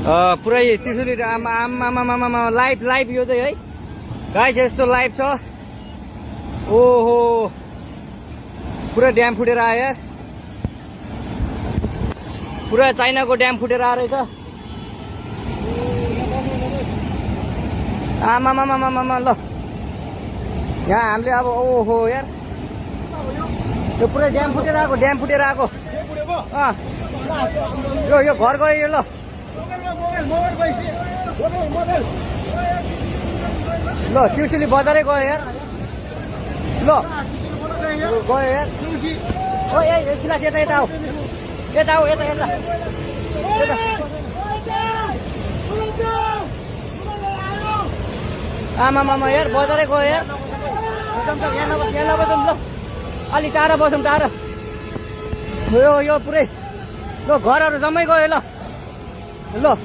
पुरै त्रिशुली आमा live live यो चाहिँ है गाइस यस्तो लाइभ छ। ओहो पुरा ड्याम फुटेर आयो यार, पुरा चाइनाको ड्याम फुटेर आएर रहेछ। आमामामामामा ल यहाँ हामीले अब ओहो यार यो पुरै ड्याम फुटेर आएको, ड्याम फुटेर आएको। यो घर गयो यो। ल ल त्रिशुली बजारै गयो यार। ल गयो यार। ओ ए सिलास यता यता आऊ, यता आऊ, यता यता आमामामा यार बजारै गयो यार। यहाँ नबसौँ ल, अलि टाढा बसौँ, टाढा। यो पुरै ल घरहरू जम्मै गयो ल।